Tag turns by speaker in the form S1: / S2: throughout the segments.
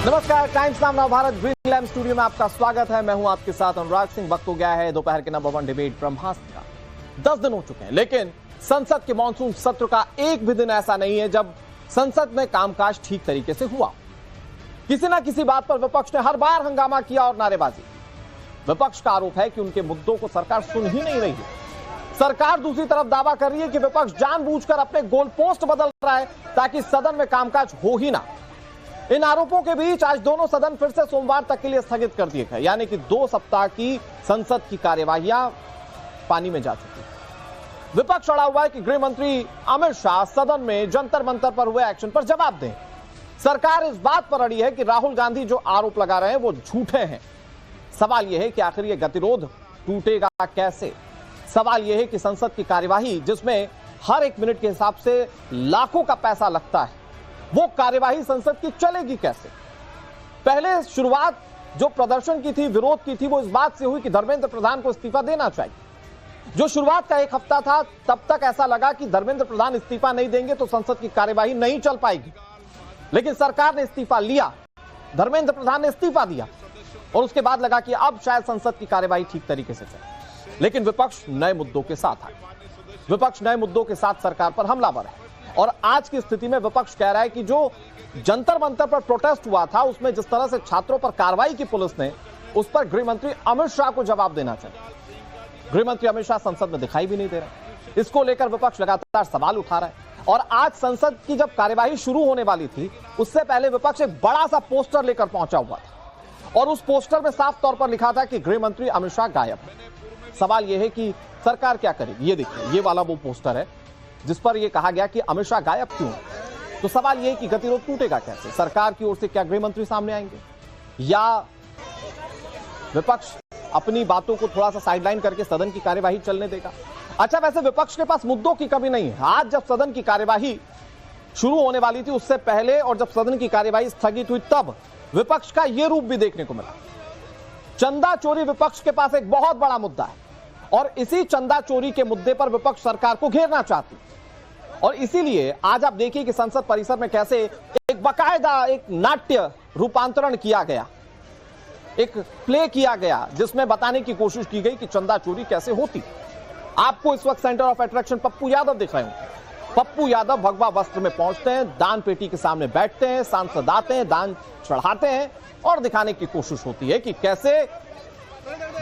S1: नमस्कार, टाइम्स नाम नव भारत ग्रीन लैम्प स्टूडियो में आपका स्वागत है। मैं हूं आपके साथ अनुराग सिंह। वक्त हो गया है दोपहर के नंबर 1 डिबेट ब्रह्मास्त्र का। 10 दिन हो चुके हैं, लेकिन संसद के मानसून सत्र का एक भी दिन ऐसा नहीं है जब संसद में कामकाज ठीक तरीके से हुआ। किसी ना किसी बात पर विपक्ष ने हर बार हंगामा किया और नारेबाजी। विपक्ष का आरोप है कि उनके मुद्दों को सरकार सुन ही नहीं रही है। सरकार दूसरी तरफ दावा कर रही है कि विपक्ष जानबूझकर अपने गोल पोस्ट बदल रहा है ताकि सदन में कामकाज हो ही ना। इन आरोपों के बीच आज दोनों सदन फिर से सोमवार तक के लिए स्थगित कर दिए गए, यानी कि 2 सप्ताह की संसद की कार्यवाहियां पानी में जा चुकी है। विपक्ष अड़ा हुआ है कि गृह मंत्री अमित शाह सदन में जंतर मंतर पर हुए एक्शन पर जवाब दें। सरकार इस बात पर अड़ी है कि राहुल गांधी जो आरोप लगा रहे हैं वो झूठे हैं। सवाल यह है कि आखिर यह गतिरोध टूटेगा कैसे। सवाल यह है कि संसद की कार्यवाही जिसमें हर 1 मिनट के हिसाब से लाखों का पैसा लगता है, वो कार्यवाही संसद की चलेगी कैसे। पहले शुरुआत जो प्रदर्शन की थी, विरोध की थी, वो इस बात से हुई कि धर्मेंद्र प्रधान को इस्तीफा देना चाहिए। जो शुरुआत का 1 हफ्ता था तब तक ऐसा लगा कि धर्मेंद्र प्रधान इस्तीफा नहीं देंगे तो संसद की कार्यवाही नहीं चल पाएगी, लेकिन सरकार ने इस्तीफा लिया, धर्मेंद्र प्रधान ने इस्तीफा दिया और उसके बाद लगा कि अब शायद संसद की कार्यवाही ठीक तरीके से चले। लेकिन विपक्ष नए मुद्दों के साथ आए। विपक्ष नए मुद्दों के साथ सरकार पर हमलावर है और आज की स्थिति में विपक्ष कह रहा है कि जो जंतर मंतर पर प्रोटेस्ट हुआ था उसमें जिस तरह से छात्रों पर कार्रवाई की पुलिस ने, उस पर गृह मंत्री अमित शाह को जवाब देना चाहिए। गृह मंत्री अमित शाह संसद में दिखाई भी नहीं दे रहे। इसको लेकर विपक्ष लगातार सवाल उठा रहा है और आज संसद की जब कार्यवाही शुरू होने वाली थी उससे पहले विपक्ष एक बड़ा सा पोस्टर लेकर पहुंचा हुआ था और उस पोस्टर में साफ तौर पर लिखा था कि गृह मंत्री अमित शाह गायब है। सवाल यह है कि सरकार क्या करेगी। ये देखिए, ये वाला वो पोस्टर है जिस पर यह कहा गया कि अमित शाह गायब क्यों है। तो सवाल यह है कि गतिरोध टूटेगा कैसे। सरकार की ओर से क्या गृह मंत्री सामने आएंगे या विपक्ष अपनी बातों को थोड़ा सा साइडलाइन करके सदन की कार्यवाही चलने देगा। अच्छा, वैसे विपक्ष के पास मुद्दों की कमी नहीं है। आज जब सदन की कार्यवाही शुरू होने वाली थी उससे पहले और जब सदन की कार्यवाही स्थगित हुई तब विपक्ष का यह रूप भी देखने को मिला। चंदा चोरी विपक्ष के पास एक बहुत बड़ा मुद्दा है और इसी चंदा चोरी के मुद्दे पर विपक्ष सरकार को घेरना चाहती और इसीलिए आज आप देखिए कि संसद परिसर में कैसे एक बाकायदा एक नाट्य रूपांतरण किया गया, एक प्ले किया गया जिसमें बताने की कोशिश की गई कि चंदा चोरी कैसे होती। आपको इस वक्त centre of attraction Pappu Yadav दिख रहे होंगे। पप्पू यादव भगवा वस्त्र में पहुंचते हैं, दान पेटी के सामने बैठते हैं, सांसद आते हैं, दान चढ़ाते हैं और दिखाने की कोशिश होती है कि कैसे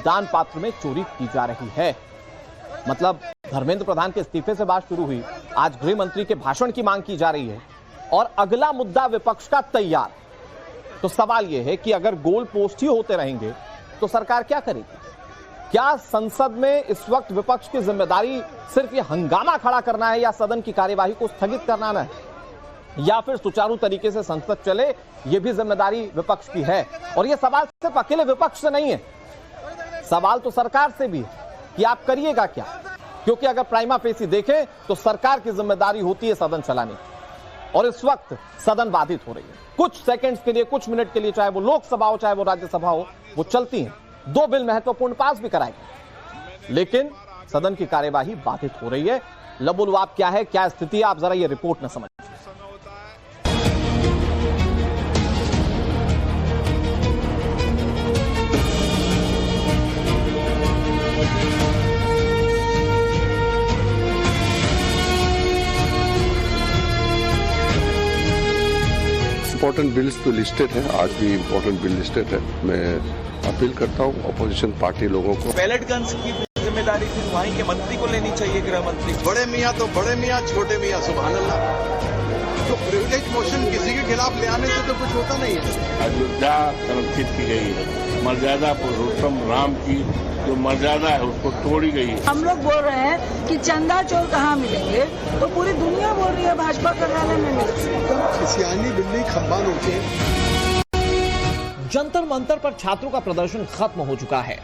S1: दान पात्र में चोरी की जा रही है। मतलब धर्मेंद्र प्रधान के इस्तीफे से बात शुरू हुई, आज गृह मंत्री के भाषण की मांग की जा रही है और अगला मुद्दा विपक्ष का तैयार। तो सवाल यह है कि अगर गोल पोस्ट ही होते रहेंगे तो सरकार क्या करेगी। क्या संसद में इस वक्त विपक्ष की जिम्मेदारी सिर्फ ये हंगामा खड़ा करना है या सदन की कार्यवाही को स्थगित करना है या फिर सुचारू तरीके से संसद चले, यह भी जिम्मेदारी विपक्ष की है। और यह सवाल सिर्फ अकेले विपक्ष से नहीं है, सवाल तो सरकार से भी है कि आप करिएगा क्या। क्योंकि अगर प्राइमा फेसी देखें तो सरकार की जिम्मेदारी होती है सदन चलाने की और इस वक्त सदन बाधित हो रही है। कुछ सेकंड्स के लिए, कुछ मिनट के लिए, चाहे वो लोकसभा हो चाहे वो राज्यसभा हो, वो चलती हैं। 2 बिल महत्वपूर्ण पास भी कराए गए, लेकिन सदन की कार्यवाही बाधित हो रही है। लबुलवाब क्या है, क्या स्थिति है, आप जरा ये रिपोर्ट में समझिए।
S2: इम्पोर्टेंट बिल्स तो लिस्टेड है, आज भी इम्पोर्टेंट बिल लिस्टेड है। मैं अपील करता हूँ अपोजिशन पार्टी लोगों को।
S3: बैलेट गन्स की जिम्मेदारी फिर वहीं के मंत्री को लेनी चाहिए, गृह मंत्री।
S4: बड़े मियाँ तो बड़े मियाँ, छोटे मियाँ सुभान अल्लाह। तो प्रिविलेज मोशन किसी के खिलाफ ले आने से तो कुछ होता नहीं है।
S5: अयोध्या संरक्षित की गई है, मर्यादा पुरुषोत्तम राम की जो मर्यादा है उसको तोड़ी गई है।
S6: हम लोग बोल रहे हैं कि चंदा चोर कहाँ मिलेंगे, तो पूरी दुनिया बोल रही है भाजपा कार्यालय में मिलेंगे।
S4: सियानी बिल्ली खंबा नोचे।
S1: जंतर मंतर पर छात्रों का प्रदर्शन खत्म हो चुका है।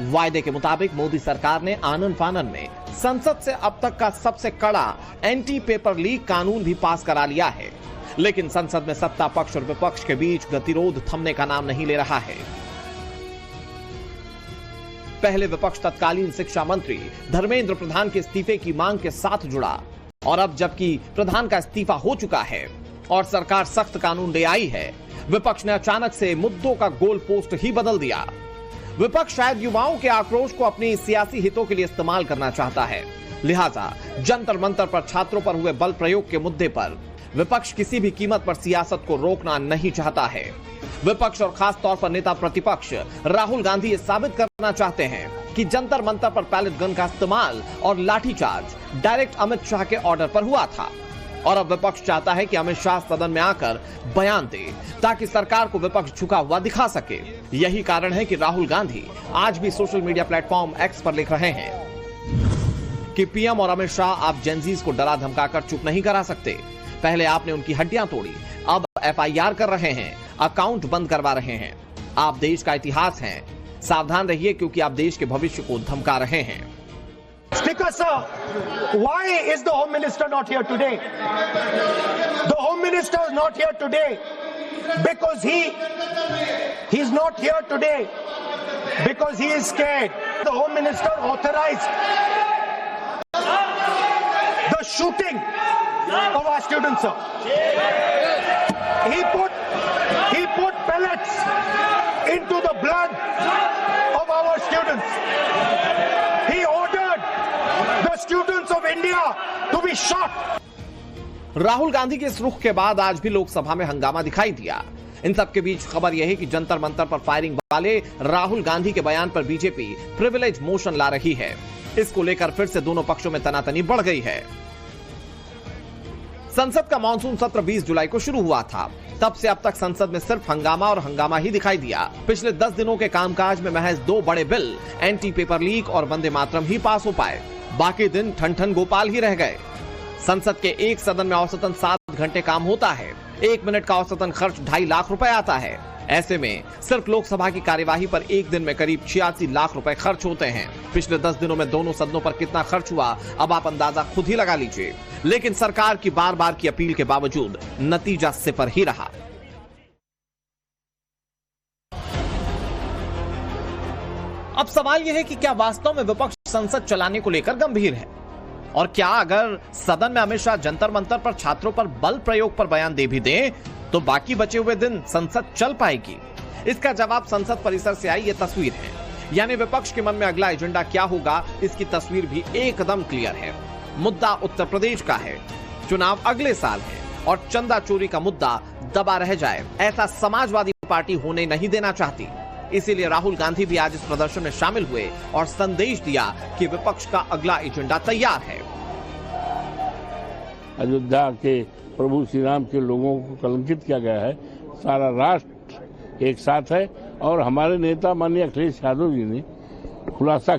S1: वायदे के मुताबिक मोदी सरकार ने आनन फानन में संसद से अब तक का सबसे कड़ा एंटी पेपर लीक कानून भी पास करा लिया है, लेकिन संसद में सत्ता पक्ष और विपक्ष के बीच गतिरोध थमने का नाम नहीं ले रहा है। पहले विपक्ष तत्कालीन शिक्षा मंत्री धर्मेंद्र प्रधान के इस्तीफे की मांग के साथ जुड़ा और अब जबकि प्रधान का इस्तीफा हो चुका है, और सरकार सख्त कानून ले आई है, विपक्ष ने अचानक से मुद्दों का गोल पोस्ट ही बदल दिया। विपक्ष शायद युवाओं के आक्रोश को अपनी सियासी हितों के लिए इस्तेमाल करना चाहता है, लिहाजा जंतर मंतर पर छात्रों पर हुए बल प्रयोग के मुद्दे पर विपक्ष किसी भी कीमत पर सियासत को रोकना नहीं चाहता है। विपक्ष और खास तौर पर नेता प्रतिपक्ष राहुल गांधी ये साबित करना चाहते हैं कि जंतर मंतर पर पैलेट गन का इस्तेमाल और लाठीचार्ज डायरेक्ट अमित शाह के ऑर्डर पर हुआ था, और अब विपक्ष चाहता है कि अमित शाह सदन में आकर बयान दे ताकि सरकार को विपक्ष झुका हुआ दिखा सके। यही कारण है कि राहुल गांधी आज भी सोशल मीडिया प्लेटफॉर्म एक्स पर लिख रहे हैं कि पीएम और अमित शाह आप जेनजीज को डरा धमकाकर चुप नहीं करा सकते। पहले आपने उनकी हड्डियां तोड़ी, अब एफआईआर कर रहे हैं, अकाउंट बंद करवा रहे हैं। आप देश का इतिहास हैं, सावधान रहिए क्योंकि आप देश के भविष्य को धमका रहे हैं।
S7: Speaker sir, why is the Home Minister not here today? The Home Minister is not here today because he's not here today because he is scared. The Home Minister authorized the shooting of our students, sir. He put pellets into the blood of our students. He ordered the students of India to be shot.
S1: Rahul Gandhi के इस रुख के बाद आज भी लोकसभा में हंगामा दिखाई दिया। इन सब के बीच खबर यह है कि जंतर मंतर पर फायरिंग वाले राहुल गांधी के बयान पर बीजेपी प्रिविलेज मोशन ला रही है। इसको लेकर फिर से दोनों पक्षों में तनातनी बढ़ गई है। संसद का मानसून सत्र 20 जुलाई को शुरू हुआ था। तब से अब तक संसद में सिर्फ हंगामा और हंगामा ही दिखाई दिया। पिछले 10 दिनों के कामकाज में महज 2 बड़े बिल, एंटी पेपर लीक और वंदे मातरम ही पास हो पाए। बाकी दिन ठन गोपाल ही रह गए। संसद के एक सदन में औसतन 7 घंटे काम होता है। 1 मिनट का औसतन खर्च 2.5 लाख रुपए आता है। ऐसे में सिर्फ लोकसभा की कार्यवाही पर एक दिन में करीब 86 लाख रुपए खर्च होते हैं। पिछले 10 दिनों में दोनों सदनों पर कितना खर्च हुआ अब आप अंदाजा खुद ही लगा लीजिए। लेकिन सरकार की बार बार की अपील के बावजूद नतीजा सिफर ही रहा। अब सवाल यह है कि क्या वास्तव में विपक्ष संसद चलाने को लेकर गंभीर है, और क्या अगर सदन में अमित शाह जंतर मंतर पर छात्रों पर बल प्रयोग पर बयान दे भी दें तो बाकी बचे हुए दिन संसद चल पाएगी? इसका जवाब संसद परिसर से आई ये तस्वीर है। यानी विपक्ष के मन में अगला एजेंडा क्या होगा, इसकी तस्वीर भी एकदम क्लियर है। मुद्दा उत्तर प्रदेश का है, चुनाव अगले साल है और चंदा चोरी का मुद्दा दबा रह जाए, ऐसा समाजवादी पार्टी होने नहीं देना चाहती। इसीलिए राहुल गांधी भी आज इस प्रदर्शन में शामिल हुए और संदेश दिया कि विपक्ष का अगला एजेंडा तैयार है।
S5: अयोध्या के प्रभु श्री राम के लोगों को कलंकित किया गया है। सारा राष्ट्र एक साथ है और हमारे नेता माननीय अखिलेश यादव जी ने खुलासा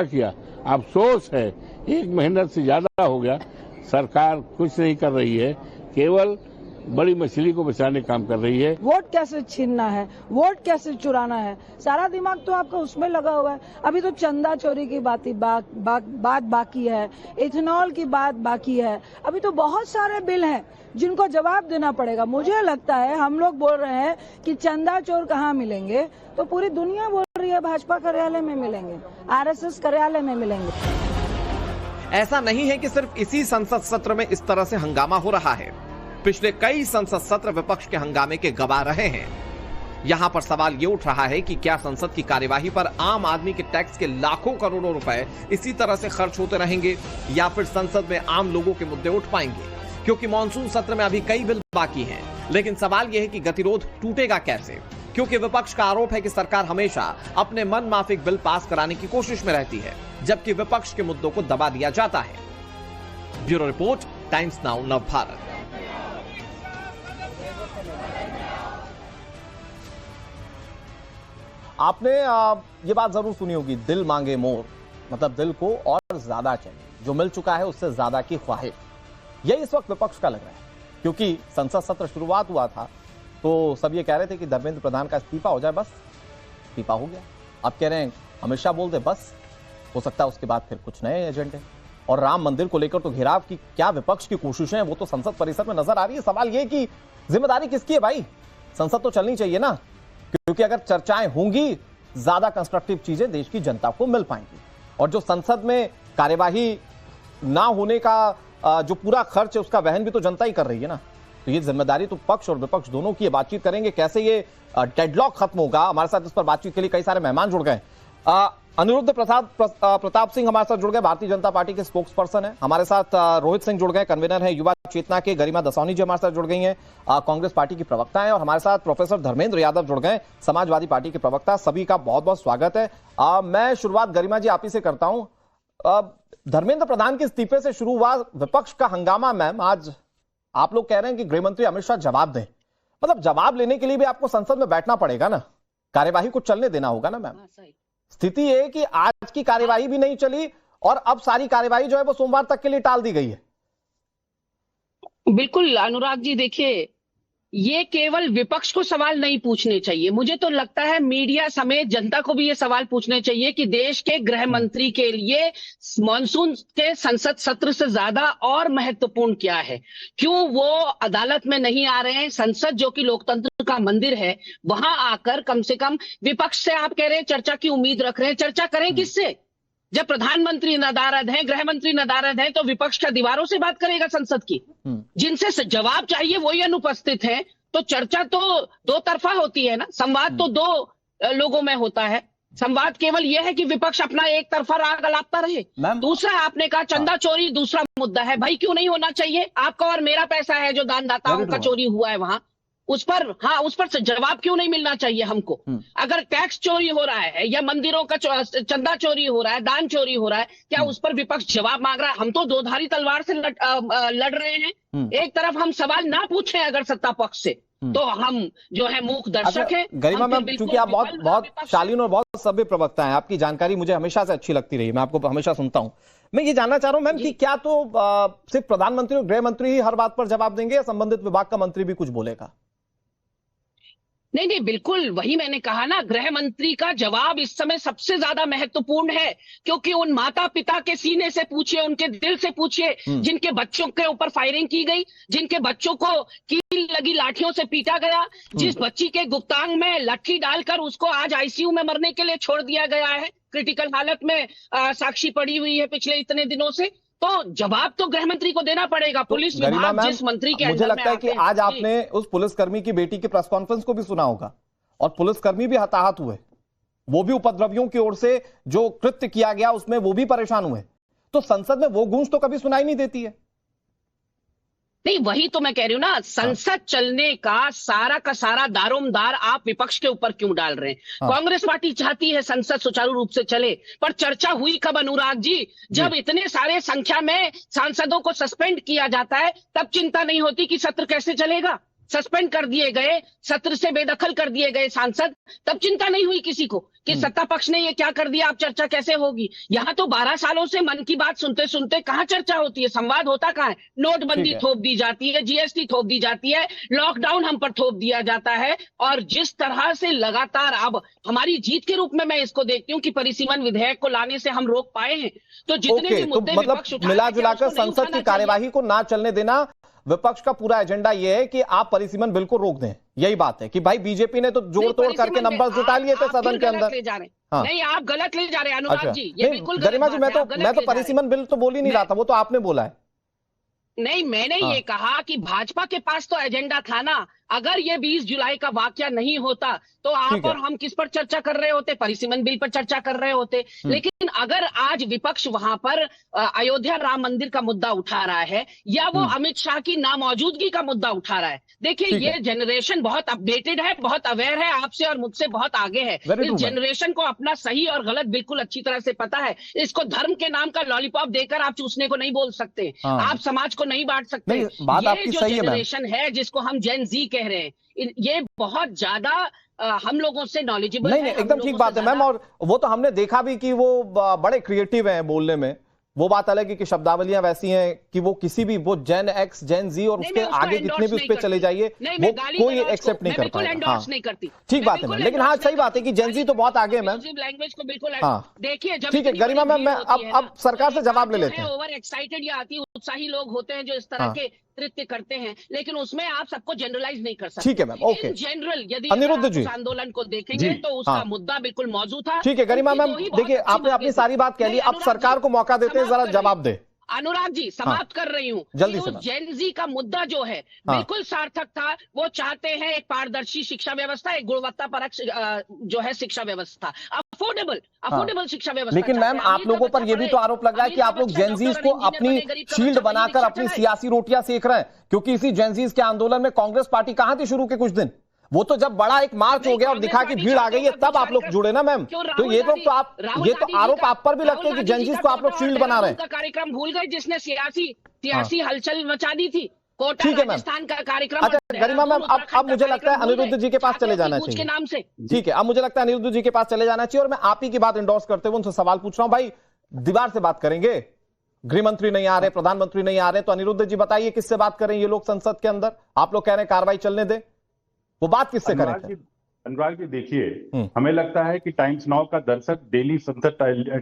S5: किया। अफसोस है 1 महीना से ज्यादा हो गया, सरकार कुछ नहीं कर रही है, केवल बड़ी मछली को बचाने काम कर रही है।
S6: वोट कैसे छीनना है, वोट कैसे चुराना है, सारा दिमाग तो आपका उसमें लगा हुआ है। अभी तो चंदा चोरी की बात बाकी है, इथेनॉल की बात बाकी है। अभी तो बहुत सारे बिल हैं जिनको जवाब देना पड़ेगा। मुझे लगता है हम लोग बोल रहे हैं कि चंदा चोर कहाँ मिलेंगे, तो पूरी दुनिया बोल रही है भाजपा कार्यालय में मिलेंगे, आरएसएस कार्यालय में मिलेंगे।
S1: ऐसा नहीं है कि सिर्फ इसी संसद सत्र में इस तरह से हंगामा हो रहा है। पिछले कई संसद सत्र विपक्ष के हंगामे के गवाह रहे हैं। यहां पर सवाल ये उठ रहा है कि क्या संसद की कार्यवाही पर आम आदमी के टैक्स के लाखों करोड़ों रुपए इसी तरह से खर्च होते रहेंगे, या फिर संसद में आम लोगों के मुद्दे उठ पाएंगे? क्योंकि मानसून सत्र में अभी कई बिल बाकी हैं, लेकिन सवाल यह है कि गतिरोध टूटेगा कैसे? क्योंकि विपक्ष का आरोप है कि सरकार हमेशा अपने मन माफिक बिल पास कराने की कोशिश में रहती है, जबकि विपक्ष के मुद्दों को दबा दिया जाता है। Bureau report, times now Navbharat. आपने ये बात जरूर सुनी होगी, दिल मांगे मोर, मतलब दिल को और ज्यादा चाहिए, जो मिल चुका है उससे ज्यादा की ख्वाहिश। यही इस वक्त विपक्ष का लग रहा है, क्योंकि संसद सत्र शुरुआत हुआ था तो सब ये कह रहे थे कि धर्मेंद्र प्रधान का इस्तीफा हो जाए, बस इस्तीफा हो गया। अब कह रहे हैं अमित शाह बोल दे बस, हो सकता है उसके बाद फिर कुछ नए एजेंडे। और राम मंदिर को लेकर तो घेराव की क्या विपक्ष की कोशिशें हैं वो तो संसद परिसर में नजर आ रही है। सवाल ये कि जिम्मेदारी किसकी है भाई? संसद तो चलनी चाहिए ना, क्योंकि अगर चर्चाएं होंगी ज्यादा कंस्ट्रक्टिव चीजें देश की जनता को मिल पाएंगी। और जो संसद में कार्यवाही ना होने का जो पूरा खर्च है उसका वहन भी तो जनता ही कर रही है ना। तो ये जिम्मेदारी तो पक्ष और विपक्ष दोनों की है। बातचीत करेंगे कैसे ये डेडलॉक खत्म होगा। हमारे साथ इस पर बातचीत के लिए कई सारे मेहमान जुड़ गए। अनिरुद्ध प्रताप सिंह हमारे साथ जुड़ गए, भारतीय जनता पार्टी के स्पोक्स पर्सन है। हमारे साथ रोहित सिंह जुड़ गए, कन्वीनर है युवा चेतना के। गरिमा दसौनी जी हमारे साथ जुड़ गई हैं, कांग्रेस पार्टी की प्रवक्ता है। और हमारे साथ प्रोफेसर धर्मेंद्र यादव जुड़ गए, समाजवादी पार्टी के प्रवक्ता। सभी का बहुत बहुत स्वागत है। मैं शुरुआत गरिमा जी आप ही से करता हूं। धर्मेंद्र प्रधान के इस्तीफे से शुरू हुआ विपक्ष का हंगामा। मैम, आज आप लोग कह रहे हैं कि गृह मंत्री अमित शाह जवाब दें। मतलब जवाब लेने के लिए भी आपको संसद में बैठना पड़ेगा ना, कार्यवाही को चलने देना होगा ना। मैम, स्थिति ये कि आज की कार्यवाही भी नहीं चली और अब सारी कार्यवाही जो है वो सोमवार तक के लिए टाल दी गई है।
S8: बिल्कुल अनुराग जी, देखिए ये केवल विपक्ष को सवाल नहीं पूछने चाहिए, मुझे तो लगता है मीडिया समेत जनता को भी ये सवाल पूछने चाहिए कि देश के गृह मंत्री के लिए मॉनसून के संसद सत्र से ज्यादा और महत्वपूर्ण क्या है। क्यों वो अदालत में नहीं आ रहे हैं? संसद जो कि लोकतंत्र का मंदिर है, वहां आकर कम से कम विपक्ष से आप कह रहे हैं चर्चा की उम्मीद रख रहे हैं, चर्चा करें किससे? जब प्रधानमंत्री नदारद हैं, गृह मंत्री नदारद हैं, तो विपक्ष क्या दीवारों से बात करेगा संसद की? जिनसे जवाब चाहिए वही अनुपस्थित हैं, तो चर्चा तो दो तरफा होती है ना, संवाद तो दो लोगों में होता है। संवाद केवल यह है कि विपक्ष अपना एक तरफा राग अलापता रहे। दूसरा, आपने कहा चंदा चोरी दूसरा मुद्दा है। भाई क्यों नहीं होना चाहिए? आपका और मेरा पैसा है जो दानदाताओं का चोरी हुआ है वहां, उस पर जवाब क्यों नहीं मिलना चाहिए हमको? अगर टैक्स चोरी हो रहा है या मंदिरों का चंदा चोरी हो रहा है, दान चोरी हो रहा है, क्या उस पर विपक्ष जवाब मांग रहा है? हम तो दोधारी तलवार से लड़ रहे हैं। एक तरफ हम सवाल ना पूछें अगर सत्ता पक्ष से, तो हम जो है मूक दर्शक हैं।
S1: गरिमा मैम, क्योंकि आप बहुत शालीन और बहुत सभ्य प्रवक्ता हैं, आपकी जानकारी मुझे हमेशा से अच्छी लगती रही, मैं आपको हमेशा सुनता हूं। मैं ये जानना चाह रहा हूं मैम कि क्या तो सिर्फ प्रधानमंत्री और गृह मंत्री ही हर बात पर जवाब देंगे या संबंधित विभाग का मंत्री भी कुछ बोलेगा?
S8: नहीं, बिल्कुल वही मैंने कहा ना, गृह मंत्री का जवाब इस समय सबसे ज्यादा महत्वपूर्ण है, क्योंकि उन माता पिता के सीने से पूछिए, उनके दिल से पूछिए, जिनके बच्चों के ऊपर फायरिंग की गई, जिनके बच्चों को कील लगी लाठियों से पीटा गया, जिस बच्ची के गुप्तांग में लट्ठी डालकर उसको आज आईसीयू में मरने के लिए छोड़ दिया गया है, क्रिटिकल हालत में साक्षी पड़ी हुई है पिछले इतने दिनों से। तो जवाब तो गृह मंत्री को देना पड़ेगा। पुलिस विभाग जिस मंत्री के
S1: मुझे लगता है कि आज आपने उस पुलिसकर्मी की बेटी की प्रेस कॉन्फ्रेंस को भी सुना होगा, और पुलिसकर्मी भी हताहत हुए, वो भी उपद्रवियों की ओर से जो कृत्य किया गया उसमें वो भी परेशान हुए। तो संसद में वो गूंज तो कभी सुनाई नहीं देती है।
S8: नहीं, वही तो मैं कह रही हूँ ना, संसद चलने का सारा दारोमदार आप विपक्ष के ऊपर क्यों डाल रहे हैं? कांग्रेस पार्टी चाहती है संसद सुचारू रूप से चले, पर चर्चा हुई कब अनुराग जी? जब इतने सारे संख्या में सांसदों को सस्पेंड किया जाता है, तब चिंता नहीं होती कि सत्र कैसे चलेगा। सस्पेंड कर दिए गए, सत्र से बेदखल कर दिए गए सांसद, तब चिंता नहीं हुई किसी को कि सत्ता पक्ष ने ये क्या कर दिया, अब चर्चा कैसे होगी। यहाँ तो 12 सालों से मन की बात सुनते सुनते कहाँ चर्चा होती है, संवाद होता कहाँ है? नोटबंदी थोप दी जाती है, जीएसटी थोप दी जाती है, लॉकडाउन हम पर थोप दिया जाता है। और जिस तरह से लगातार अब हमारी जीत के रूप में मैं इसको देखती हूँ कि परिसीमन विधेयक को लाने से हम रोक पाए हैं। तो जितने भी मुद्दे विपक्ष उठा,
S1: मिला जुलाकर संसद की कार्यवाही को ना चलने देना विपक्ष का पूरा एजेंडा यह है कि आप परिसीमन बिल को रोक दें। यही बात है कि भाई बीजेपी ने तो जोड़ तोड़ करके नंबर जुटा लिए थे सदन के अंदर।
S8: नहीं, आप गलत ले जा रहे हैं अनुराग जी, ये बिल्कुल
S1: गरिमा जी, मैं तो परिसीमन बिल तो बोल ही नहीं रहा था, वो तो आपने बोला है।
S8: नहीं, मैंने ये कहा कि भाजपा के पास तो एजेंडा था ना। अगर ये 20 जुलाई का वाकया नहीं होता तो आप और हम किस पर चर्चा कर रहे होते? परिसीमन बिल पर चर्चा कर रहे होते। लेकिन अगर आज विपक्ष वहां पर अयोध्या राम मंदिर का मुद्दा उठा रहा है या वो अमित शाह की नामौजूदगी का मुद्दा उठा रहा है, देखिए ये जनरेशन बहुत अपडेटेड है, बहुत अवेयर है, आपसे और मुझसे बहुत आगे है। इस जनरेशन को अपना सही और गलत बिल्कुल अच्छी तरह से पता है। इसको धर्म के नाम का लॉलीपॉप देकर आप चूसने को नहीं बोल सकते, आप समाज को नहीं बांट सकते। ये जो जनरेशन है जिसको हम जेन जी कह रहे हैं, ये बहुत ज्यादा हम लोगों से नॉलेजेबल है।
S1: नहीं, एकदम ठीक बात है मैम, और वो तो हमने देखा भी कि वो बड़े क्रिएटिव हैं बोलने में। वो बात अलग है कि शब्दावलियां वैसी हैं कि वो किसी भी, वो जेन एक्स, जेन जी और उसके आगे जितने भी उस पर चले जाइए, वो कोई एक्सेप्ट नहीं करता है। हाँ, ठीक बात है, लेकिन हाँ सही बात है कि जेन जी तो बहुत आगे है मैम।
S8: लैंग्वेज को बिल्कुल
S1: देखिए, ठीक है गरिमा मैम, मैं अब सरकार से जवाब ले लेते हैं।
S8: ओवर एक्साइटेड या अति उत्साही लोग होते हैं जो इस तरह के नृत्य करते हैं, लेकिन उसमें आप सबको जनरलाइज नहीं कर सकते।
S1: ठीक है मैम, ओके।
S8: जनरल यदि
S1: अनिरुद्ध जी
S8: आंदोलन को देखेंगे तो उसका मुद्दा बिल्कुल मौजूद था।
S1: ठीक है गरिमा मैम, देखिए आपने अपनी सारी बात कह ली, अब सरकार को मौका देते हैं जरा जवाब दे।
S8: अनुराग जी समाप्त कर रही हूँ।
S1: जल्दी से
S8: जेनजी का मुद्दा जो है बिल्कुल सार्थक था। वो चाहते हैं एक पारदर्शी शिक्षा व्यवस्था, एक गुणवत्तापरक जो है शिक्षा व्यवस्था, अफोर्डेबल शिक्षा व्यवस्था।
S1: लेकिन मैम आप लोगों पर यह भी तो आरोप लग रहा है कि आप लोग जेनजीज को अपनी शील्ड बनाकर अपनी सियासी रोटियां सेक रहे हैं, क्योंकि इसी जेनजीज के आंदोलन में कांग्रेस पार्टी कहां थी शुरू के कुछ दिन? वो तो जब बड़ा एक मार्च हो गया और दिखा कि भीड़ आ गई है तब आप लोग जुड़े ना मैम। तो ये तो आरोप आप पर भी लगते हैं कि जेनजीज को आप लोग शील्ड बना रहे हैं।
S8: कार्यक्रम भूल गए जिसने सियासी हलचल मचा दी थी।
S1: ठीक है मैम,
S8: का कार्यक्रम।
S1: अच्छा गरिमा मैम, अब मुझे लगता है अनिरुद्ध जी के पास चले जाना चाहिए
S8: के नाम से।
S1: ठीक है, अब मुझे लगता है अनिरुद्ध जी के पास चले जाना चाहिए और मैं आप ही की बात इंडोर्स करते हुए उनसे सवाल पूछ रहा हूं। भाई दीवार से बात करेंगे, गृह मंत्री नहीं आ रहे, प्रधानमंत्री नहीं आ रहे, तो अनिरुद्ध जी बताइए किससे बात करें ये लोग संसद के अंदर? आप लोग कह रहे हैं कार्रवाई चलने दें, वो बात किससे करें?
S9: अनुराग जी देखिए, हमें लगता है कि टाइम्स नाउ का दर्शक डेली संसद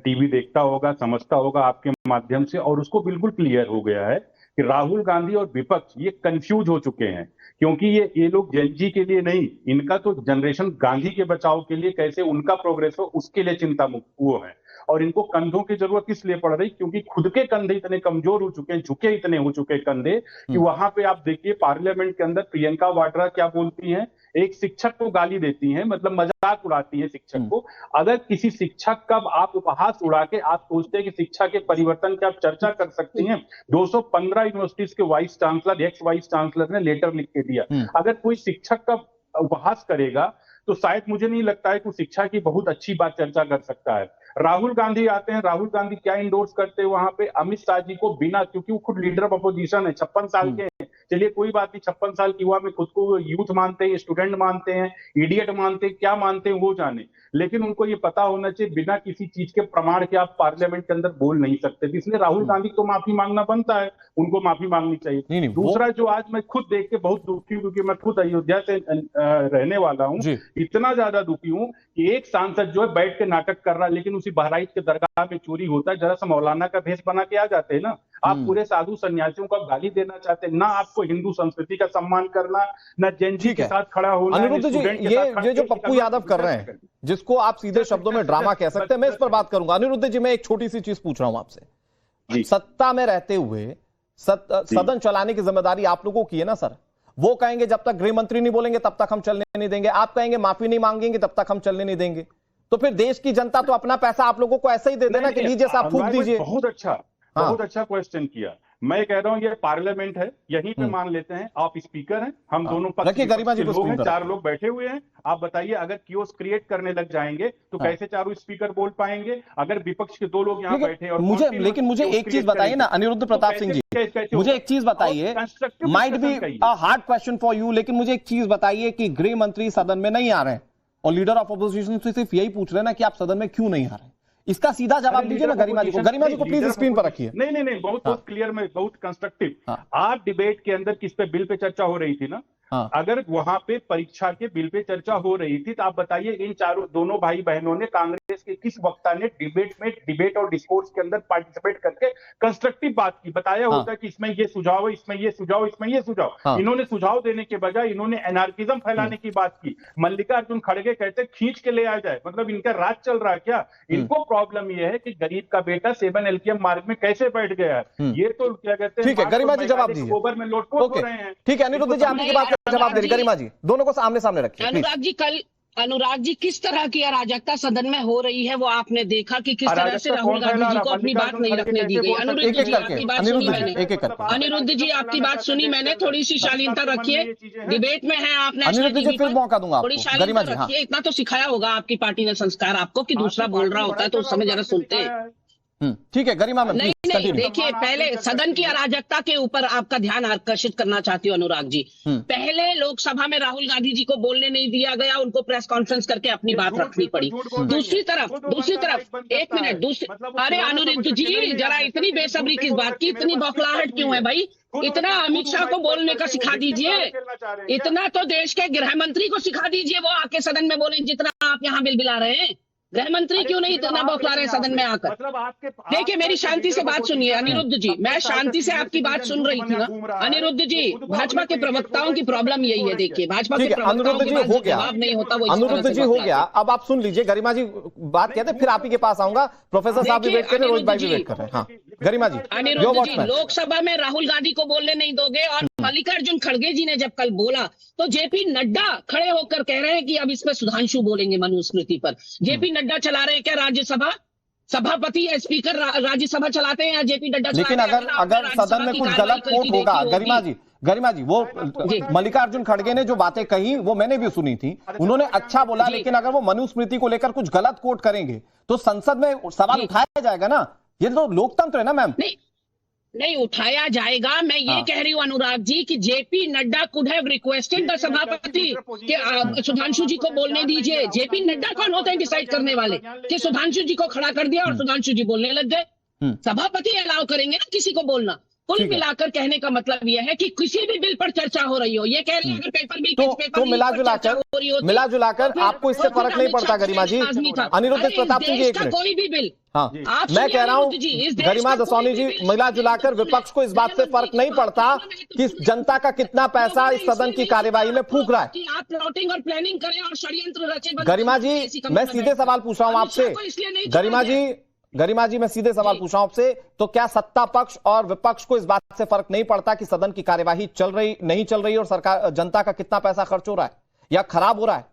S9: टीवी देखता होगा, समझता होगा आपके माध्यम से, और उसको बिल्कुल क्लियर हो गया है कि राहुल गांधी और विपक्ष ये कंफ्यूज हो चुके हैं, क्योंकि ये लोग जेनजी के लिए नहीं, इनका तो जनरेशन गांधी के बचाव के लिए कैसे उनका प्रोग्रेस हो उसके लिए चिंता मुक्त वो है। और इनको कंधों की जरूरत किस लिए पड़ रही? क्योंकि खुद के कंधे इतने कमजोर हो चुके हैं, झुके इतने हो चुके हैं कंधे, कि वहां पे आप देखिए पार्लियामेंट के अंदर प्रियंका वाड्रा क्या बोलती हैं, एक शिक्षक को गाली देती हैं, मतलब मजाक उड़ाती है शिक्षक को। अगर किसी शिक्षक का आप उपहास उड़ा के आप सोचते हैं कि शिक्षा के परिवर्तन की आप चर्चा कर सकती हैं, 215 यूनिवर्सिटीज के vice chancellor, x vice chancellor ने लेटर लिख के दिया। अगर कोई शिक्षक का उपहास करेगा तो शायद मुझे नहीं लगता है कि शिक्षा की बहुत अच्छी बात चर्चा कर सकता है। राहुल गांधी आते हैं, राहुल गांधी क्या इंडोर्स करते हैं वहां पे? अमित शाह जी को बिना, क्योंकि वो खुद लीडर ऑफ अपोजिशन है, 56 साल के हैं, चलिए कोई बात नहीं, 56 साल की युवा में खुद को यूथ मानते हैं, स्टूडेंट मानते हैं, इडियट मानते हैं, क्या मानते हैं वो जाने, लेकिन उनको ये पता होना चाहिए बिना किसी चीज के प्रमाण के आप पार्लियामेंट के अंदर बोल नहीं सकते। इसलिए राहुल गांधी को माफी मांगना बनता है, उनको माफी मांगनी चाहिए। दूसरा जो आज मैं खुद देख के बहुत दुखी हूं, क्योंकि मैं खुद अयोध्या से रहने वाला हूं, इतना ज्यादा दुखी हूं कि एक सांसद जो है बैठ के नाटक कर रहा है, लेकिन उसी बहराइच के दरगाह में चोरी होता है, जरा सा मौलाना का भेष बना के आ जाते हैं ना। आप पूरे साधु सन्यासियों को गाली देना चाहते हैं ना, आपको हिंदू संस्कृति का सम्मान करना, ना जेनजी के साथ खड़ा होना।
S1: अनिरुद्ध जी, ये जो पप्पू यादव कर रहे हैं, जिसको आप सीधे शब्दों में ड्रामा कह सकते हैं, मैं इस पर बात करूंगा। अनिरुद्ध जी, मैं एक छोटी सी चीज पूछ रहा हूं आपसे। सत्ता में रहते हुए सदन चलाने की जिम्मेदारी आप लोगों की है ना सर? वो कहेंगे जब तक गृह मंत्री नहीं बोलेंगे तब तक हम चलने नहीं देंगे, आप कहेंगे माफी नहीं मांगेंगे तब तक हम चलने नहीं देंगे। तो फिर देश की जनता तो अपना पैसा आप लोगों को ऐसे ही दे देना कि लीजिए साहब फूंक दीजिए।
S9: बहुत अच्छा क्वेश्चन किया। मैं कह रहा हूं ये पार्लियामेंट है, यहीं पे मान लेते हैं आप स्पीकर हैं, हम दोनों पक्ष के लोग हैं, 4 लोग बैठे हुए हैं। आप बताइए अगर कियोस्क क्रिएट करने लग जाएंगे तो कैसे चारों स्पीकर बोल पाएंगे? अगर विपक्ष के 2 लोग यहाँ बैठे और
S1: मुझे एक चीज बताइए ना अनिरुद्ध प्रताप सिंह जी, मुझे एक चीज बताइए, might be a hard question for you, लेकिन मुझे एक चीज बताइए कि गृह मंत्री सदन में नहीं आ रहे हैं और लीडर ऑफ अपोजिशन से सिर्फ यही पूछ रहे हैं ना कि आप सदन में क्यों नहीं आ रहे हैं? इसका सीधा जवाब दीजिए ना गरिमा जी को। गरिमा जी को प्लीज स्क्रीन पर रखिए।
S9: नहीं, बहुत क्लियर में, बहुत कंस्ट्रक्टिव। आज डिबेट के अंदर किस पे बिल पे चर्चा हो रही थी ना, अगर वहां पे परीक्षा के बिल पे चर्चा हो रही थी तो आप बताइए इन दोनों भाई बहनों ने, कांग्रेस के किस वक्ता ने डिबेट और डिस्कोर्स के अंदर पार्टिसिपेट करके कंस्ट्रक्टिव बात की? बताया होता कि इसमें ये सुझाव है, इसमें ये सुझाव, इसमें ये सुझाव। इन्होंने सुझाव देने के बजाय इन्होंने एनार्किज्म फैलाने की बात की। मल्लिकार्जुन खड़गे कहते खींच के ले आ जाए, मतलब इनका राज चल रहा है क्या? इनको प्रॉब्लम यह है कि गरीब का बेटा 7 LKM मार्ग में कैसे बैठ गया है, ये तो क्या कहते हैं।
S1: ठीक है गरिमा जी जवाब दीजिए।
S9: गोबर में लोटपोट हो रहे हैं।
S1: ठीक है अनिरुद्ध जी, आपकी बात जवाब दे गरिमा जी, दोनों को सामने सामने रखिए।
S8: अनुराग जी किस तरह की अराजकता सदन में हो रही है वो आपने देखा कि किस तरह से राहुल गांधी जी को अपनी बात नहीं रखने दी गई। अनिरुद्ध जी आपकी बात सुनी मैंने, अनिरुद्ध जी आपकी बात सुनी मैंने, थोड़ी सी शालीनता रखिए, डिबेट में है आप नेशनल टीवी पर,
S1: मौका दूंगा
S8: थोड़ी शालीनता रखिए। इतना तो सिखाया होगा आपकी पार्टी ने संस्कार आपको कि दूसरा बोल रहा होता है तो उस समय जरा सुनते हैं।
S1: ठीक है गरिमा मैम।
S8: नहीं देखिए, पहले सदन की अराजकता के ऊपर आपका ध्यान आकर्षित करना चाहती हूँ अनुराग जी। पहले लोकसभा में राहुल गांधी जी को बोलने नहीं दिया गया, उनको प्रेस कॉन्फ्रेंस करके अपनी बात रखनी पड़ी। दूसरी तरफ एक मिनट, अरे अनिरुद्ध जी जरा इतनी बेसब्री किस बात की, इतनी बौखलाहट क्यों है भाई? इतना अमित शाह को बोलने का सिखा दीजिए, इतना तो देश के गृह मंत्री को सिखा दीजिए, वो आके सदन में बोले जितना आप यहाँ बिलबिला रहे हैं। गृह मंत्री क्यों नहीं इतना बौखला रहे सदन में आकर? देखिए मेरी शांति से बात सुनिए अनिरुद्ध जी, मैं शांति से आपकी बात सुन रही थी ना। अनिरुद्ध जी, भाजपा के प्रवक्ताओं की प्रॉब्लम यही है। देखिए भाजपा के प्रवक्ताओं के पास जवाब नहीं होता, वो
S1: अनिरुद्ध जी हो गया। अब आप सुन लीजिए, गरिमा जी बात कहते फिर आप ही के पास आऊंगा, प्रोफेसर साहब भी वेट कर रहे हैं, रोहित भाई भी वेट कर रहे हैं। Garima ji, your
S8: Aniruddh ji,
S1: watchman.
S8: लोकसभा में राहुल गांधी को बोलने नहीं दोगे और मल्लिकार्जुन खड़गे जी ने जब कल बोला तो जेपी नड्डा खड़े होकर कह रहे हैं कि अब इस पर सुधांशु बोलेंगे मनुस्मृति पर। जेपी नड्डा चला रहे हैं क्या राज्यसभा? सभापति या स्पीकर राज्यसभा चलाते हैं या जेपी नड्डा?
S1: लेकिन अगर सदन में कुछ गलत कोट होगा, गरिमा जी, वो मल्लिकार्जुन खड़गे ने जो बातें कही वो मैंने भी सुनी थी, उन्होंने अच्छा बोला, लेकिन अगर वो मनुस्मृति को लेकर कुछ गलत कोट करेंगे तो संसद में सवाल उठाया जाएगा ना। ये तो लोकतंत्र है ना मैम।
S8: नहीं उठाया जाएगा। मैं ये कह रही हूँ अनुराग जी कि JP Nadda could have requested the सभापति कि सुधांशु जी को बोलने दीजिए। जेपी नड्डा कौन होते हैं डिसाइड करने वाले कि सुधांशु जी को खड़ा कर दिया और सुधांशु जी बोलने लग गए? सभापति अलाउ करेंगे ना किसी को बोलना। कुल मिलाकर कहने का मतलब यह है कि किसी भी बिल पर चर्चा हो रही हो, ये कह रही है अगर पेपर बिल
S1: तो मिला जुलाकर आपको इससे फर्क नहीं पड़ता गरिमा जी। अनिरुद्ध प्रताप सिंह जी, एक मिनट।
S8: कोई भी बिल,
S1: हाँ, मैं कह रहा हूं गरिमा दसौनी जी, मिला जुलाकर विपक्ष को इस बात से फर्क नहीं पड़ता कि जनता का कितना पैसा इस सदन की कार्यवाही में फूक रहा है।
S8: कि आप प्लॉटिंग और प्लानिंग करें और षड्यंत्र रचे।
S1: गरिमा जी, मैं सीधे सवाल पूछ रहा हूं आपसे। गरिमा जी, मैं सीधे सवाल पूछ रहा हूं आपसे, तो क्या सत्ता पक्ष और विपक्ष को इस बात से फर्क नहीं पड़ता कि सदन की कार्यवाही नहीं चल रही और सरकार, जनता का कितना पैसा खर्च हो रहा है या खराब हो रहा है?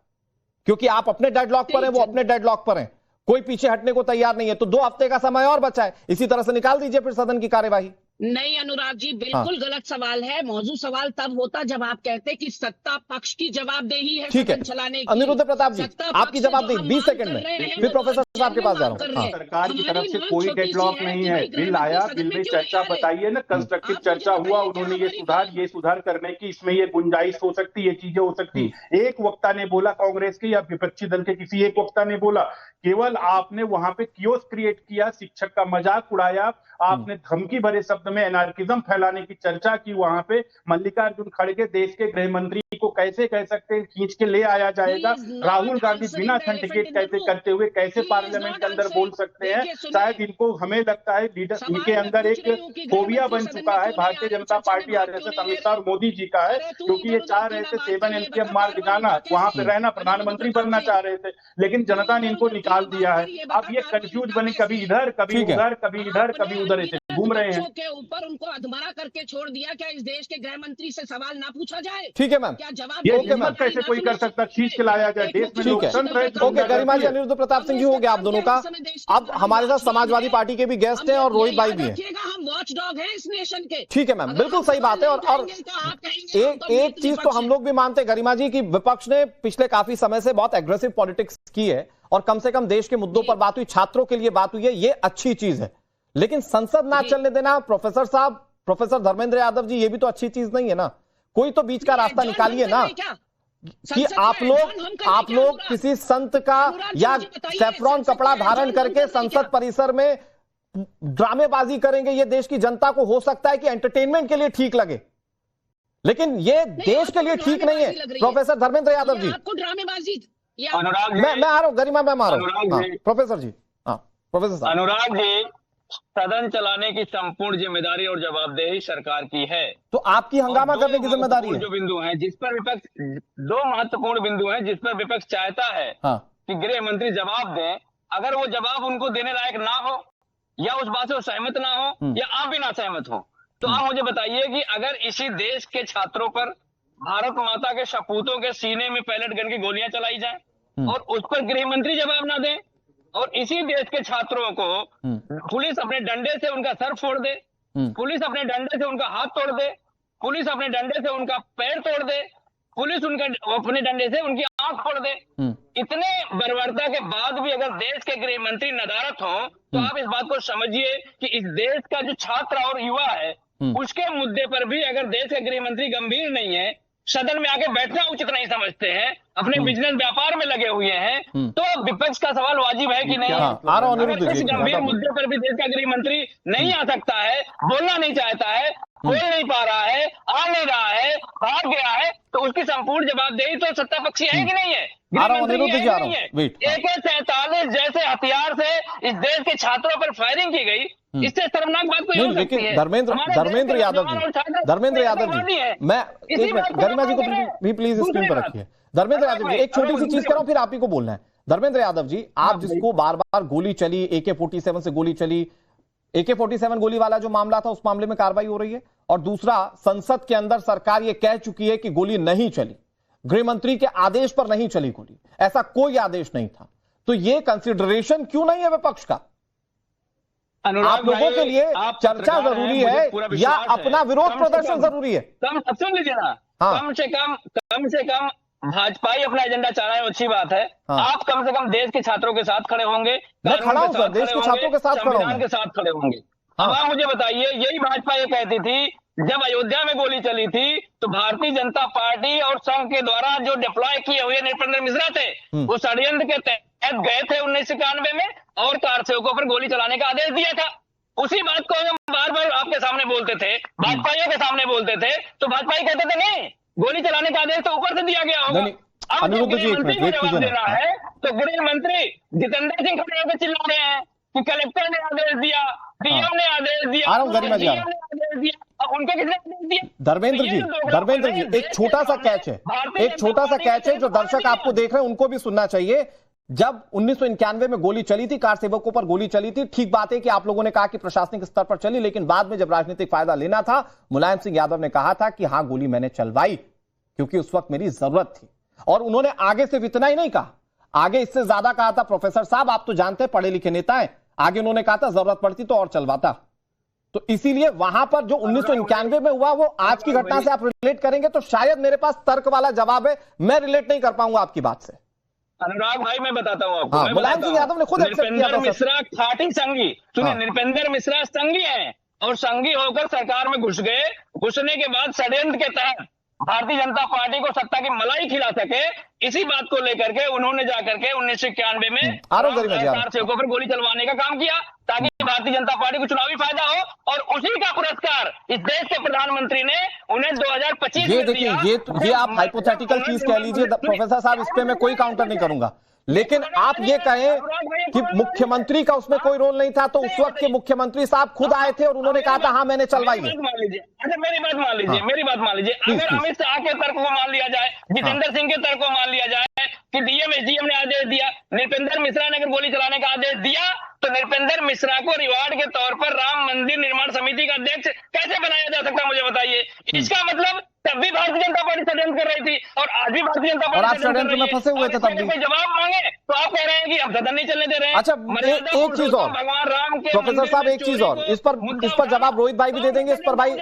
S1: क्योंकि आप अपने डेडलॉक पर हैं, वो अपने डेडलॉक पर हैं, कोई पीछे हटने को तैयार नहीं है। तो 2 हफ्ते का समय और बचा है, इसी तरह से निकाल दीजिए फिर सदन की कार्यवाही।
S8: नहीं अनुराग जी, बिल्कुल गलत सवाल है। मौजूद सवाल तब होता जब आप कहते कि सत्ता पक्ष की जवाबदेही है
S1: ठीक है
S8: चलाने की।
S1: अनिरुद्ध प्रताप जी, आपकी जवाबदेही 20 सेकंड में, फिर प्रोफेसर साहब के पास जा रहा हूं।
S9: सरकार की तरफ से कोई डेडलॉक नहीं है। बिल आया, बिल में चर्चा बताइए ना, कंस्ट्रक्टिव चर्चा हुआ, उन्होंने ये सुधार करने की इसमें ये गुंजाइश हो सकती है, चीजें हो सकती। एक वक्ता ने बोला कांग्रेस के या विपक्षी दल के किसी एक वक्ता ने बोला, केवल आपने वहां पे कियोस क्रिएट किया, शिक्षक का मजाक उड़ाया, आपने धमकी भरे शब्द में एनार्किज्म फैलाने की चर्चा की। वहां पे मल्लिकार्जुन खड़गे देश के गृह मंत्री को कैसे कह सकते हैं खींच के ले आया जाएगा? राहुल गांधी बिना सर्टिफिकेट कैसे करते हुए कैसे पार्लियामेंट के अंदर बोल सकते हैं? शायद इनको, हमें लगता है लीडर इनके अंदर एक फोबिया बन चुका है, भारतीय जनता पार्टी, आरएसएस, अमित शाह और मोदी जी का है, क्योंकि ये चाह रहे थे 7 LPM मार्ग जाना, वहां पे रहना, प्रधानमंत्री बनना चाह रहे थे, लेकिन जनता ने इनको निकाल दिया है। अब ये कंफ्यूज बने, कभी इधर कभी उधर, कभी इधर कभी उधर ऐसे घूम रहे हैं।
S8: के ऊपर उनको अधमरा करके छोड़ दिया। क्या इस देश के गृह मंत्री से सवाल ना पूछा जाए?
S1: ठीक है मैम,
S8: क्या जवाब
S9: ये हिम्मत कैसे कोई कर सकता, खींच के लाया जाए? देश में लोकतंत्र है।
S1: ओके गरिमा जी, अनिरुद्ध प्रताप सिंह जी, हो गया आप दोनों का। अब हमारे साथ समाजवादी पार्टी के भी गेस्ट हैं और रोहित भाई भी हैं।
S8: हम वॉच डॉग हैं इस नेशन के।
S1: ठीक है मैम, बिल्कुल सही बात है। और एक चीज तो हम लोग भी मानते हैं गरिमा जी कि विपक्ष ने पिछले काफी समय से बहुत एग्रेसिव पॉलिटिक्स की है और कम से कम देश के मुद्दों पर बात हुई, छात्रों के लिए बात हुई है, ये अच्छी चीज है। लेकिन संसद ना चलने देना, प्रोफेसर साहब, प्रोफेसर धर्मेंद्र यादव जी, ये भी तो अच्छी चीज नहीं है ना। कोई तो बीच का रास्ता निकालिए ना कि आप लोग किसी संत का या सैफ्रॉन कपड़ा धारण करके संसद परिसर में ड्रामेबाजी करेंगे। ये देश की जनता को हो सकता है कि एंटरटेनमेंट के लिए ठीक लगे, लेकिन ये देश के लिए ठीक नहीं है। प्रोफेसर धर्मेंद्र यादव जी,
S8: आपको ड्रामेबाजी,
S1: मैं आ रहा हूं गरिमा, मैं आ रहा हूं। प्रोफेसर जी, हाँ प्रोफेसर साहब।
S10: अनुराग जी, सदन चलाने की संपूर्ण जिम्मेदारी और जवाबदेही सरकार की है।
S1: तो आपकी हंगामा करने की जिम्मेदारी है।
S10: जो बिंदु हैं जिस पर विपक्ष, 2 महत्वपूर्ण बिंदु हैं जिस पर विपक्ष चाहता है कि गृह मंत्री जवाब दें। अगर वो जवाब उनको देने लायक ना हो या उस बात से वो सहमत ना हो या आप भी ना सहमत हो, तो आप मुझे बताइए कि अगर इसी देश के छात्रों पर भारत माता के सपूतों के सीने में पैलेट गन की गोलियां चलाई जाएं और उस पर गृह मंत्री जवाब ना दें, और इसी देश के छात्रों को पुलिस अपने डंडे से उनका सर फोड़ दे, पुलिस अपने डंडे से उनका हाथ तोड़ दे, पुलिस अपने डंडे से उनका पैर तोड़ दे, पुलिस उनका अपने डंडे से उनकी आंख फोड़ दे, इतने बर्बरता के बाद भी अगर देश के गृह मंत्री नदारत हो, तो आप इस बात को समझिए कि इस देश का जो छात्र और युवा है उसके मुद्दे पर भी अगर देश के गृह मंत्री गंभीर नहीं है, सदन में आके बैठना उचित नहीं समझते हैं, अपने बिजनेस व्यापार में लगे हुए हैं, तो विपक्ष का सवाल वाजिब है कि नहीं? अगर इस गंभीर मुद्दे पर भी देश का गृह मंत्री नहीं आ सकता है, बोलना नहीं चाहता है, बोल नहीं पा रहा है, आ नहीं रहा है, भाग गया है, तो उसकी संपूर्ण जवाबदेही तो सत्ता पक्षी है कि नहीं है? AK-47 जैसे हथियार से इस देश के छात्रों पर फायरिंग की गई, इससे शर्मनाक बात कोई हो सकती है?
S1: धर्मेंद्र यादव जी, मैं गरिमा जी को भी प्लीज स्क्रीन पर रखिए। धर्मेंद्र यादव जी, एक छोटी सी चीज करो फिर आप ही को बोलना है। धर्मेंद्र यादव जी, आप जिसको बार बार गोली चली, AK-47 से गोली चली, AK-47 गोली वाला जो मामला था, उस मामले में कार्रवाई हो रही है। और दूसरा, संसद के अंदर सरकार यह कह चुकी है कि गोली नहीं चली, गृह मंत्री के आदेश पर नहीं चली गोली, ऐसा कोई आदेश नहीं था। तो यह कंसिडरेशन क्यों नहीं है विपक्ष का? आप लोगों के लिए चर्चा जरूरी है या अपना विरोध प्रदर्शन जरूरी है?
S10: सुन लीजिए ना, कम से कम भाजपा ही अपना एजेंडा चाह रहा है, अच्छी बात है। आप कम से कम देश के छात्रों के साथ खड़े होंगे,
S1: मैं खड़ा हूं सर, देश के छात्रों के साथ खड़ा हूं,
S10: संविधान के साथ खड़े होंगे। अब आप मुझे बताइए, यही भाजपा ये कहती थी जब अयोध्या में गोली चली थी तो भारतीय जनता पार्टी और संघ के द्वारा जो डिप्लॉय किए हुए नृपेंद्र मिश्रा थे, वो षड्यंत्र के तहत गए थे 1991 में और कार सेवकों पर गोली चलाने का आदेश दिया था। उसी बात को हम बार बार आपके सामने बोलते थे, भाजपाइयों के सामने बोलते थे, तो भाजपाई कहते थे नहीं, गोली चलाने का आदेश तो ऊपर से दिया गया होगा। अब जब गृह मंत्री को जवाब देना है तो गृह मंत्री जितेंद्र सिंह खड़े होकर चिल्ला रहे हैं कि कलेक्टर ने आदेश दिया, डीएम ने आदेश दिया, अब उनके किसने आदेश दिया?
S1: धर्मेंद्र जी, एक छोटा सा कैच है, एक छोटा सा कैच है जो दर्शक आपको देख रहे हैं उनको भी सुनना चाहिए। जब 1991 में गोली चली थी, कार सेवकों पर गोली चली थी, ठीक बात है कि आप लोगों ने कहा कि प्रशासनिक स्तर पर चली, लेकिन बाद में जब राजनीतिक फायदा लेना था, मुलायम सिंह यादव ने कहा था कि हां, गोली मैंने चलवाई क्योंकि उस वक्त मेरी जरूरत थी। और उन्होंने आगे सिर्फ इतना ही नहीं कहा, आगे इससे ज्यादा कहा था। प्रोफेसर साहब, आप तो जानते हैं, पढ़े लिखे नेता हैं, आगे उन्होंने कहा था जरूरत पड़ती तो और चलवाता। तो इसीलिए वहां पर जो 1991 में हुआ वो आज की घटना से आप रिलेट करेंगे तो शायद मेरे पास तर्क वाला जवाब है, मैं रिलेट नहीं कर पाऊंगा आपकी बात से।
S10: अनुराग भाई, मैं बताता हूँ आपको,
S1: मुलायम सिंह यादव ने खुद
S10: नृपेंद्र मिश्रा खाटी संघी, सुनिए, नृपेंद्र मिश्रा संघी हैं और संघी होकर सरकार में घुस गए। घुसने के बाद षड्यंत्र के तहत भारतीय जनता पार्टी को सत्ता की मलाई खिला सके, इसी बात को लेकर के उन्होंने जाकर के 1991 में कार सेवकों पर गोली चलवाने का काम किया ताकि भारतीय जनता पार्टी को चुनावी फायदा हो, और उसी का पुरस्कार इस देश के प्रधानमंत्री ने उन्हें 2025
S1: ये देखिए, ये आप हाइपोथेटिकल चीज कह लीजिए प्रोफेसर साहब, इस पे मैं कोई काउंटर नहीं करूंगा, लेकिन आप ये कहें कि मुख्यमंत्री का उसमें कोई रोल नहीं था, तो उस वक्त के मुख्यमंत्री साहब खुद आए थे और उन्होंने कहा था हाँ मैंने चलवाई है।
S10: अच्छा, मेरी बात मान लीजिए, मेरी बात मान लीजिए, अगर अमित शाह के तर्क को मान लिया जाए, जितेंद्र सिंह के तर्क को मान लिया जाए कि डीएम एसडीएम ने आदेश दिया, नृपेंद्र मिश्रा ने अगर गोली चलाने का आदेश दिया, तो नृपेंद्र मिश्रा को रिवार्ड के तौर पर राम मंदिर निर्माण समिति का अध्यक्ष कैसे बनाया जा सकता है, मुझे बताइए। इसका मतलब तब भी भारतीय जनता पार्टी षड्यंत्र कर रही थी और आज भी भारतीय जनता पार्टी
S1: षड्यंत्र में फंसे हुए थे। तब भी
S10: जवाब मांगे तो आप कह रहे हैं कि हम सदन नहीं चलने दे रहे हैं।
S1: अच्छा, एक चीज और
S10: भगवान राम के
S1: प्रोफेसर साहब, एक चीज और, इस पर जवाब रोहित भाई भी दे देंगे, इस पर भाई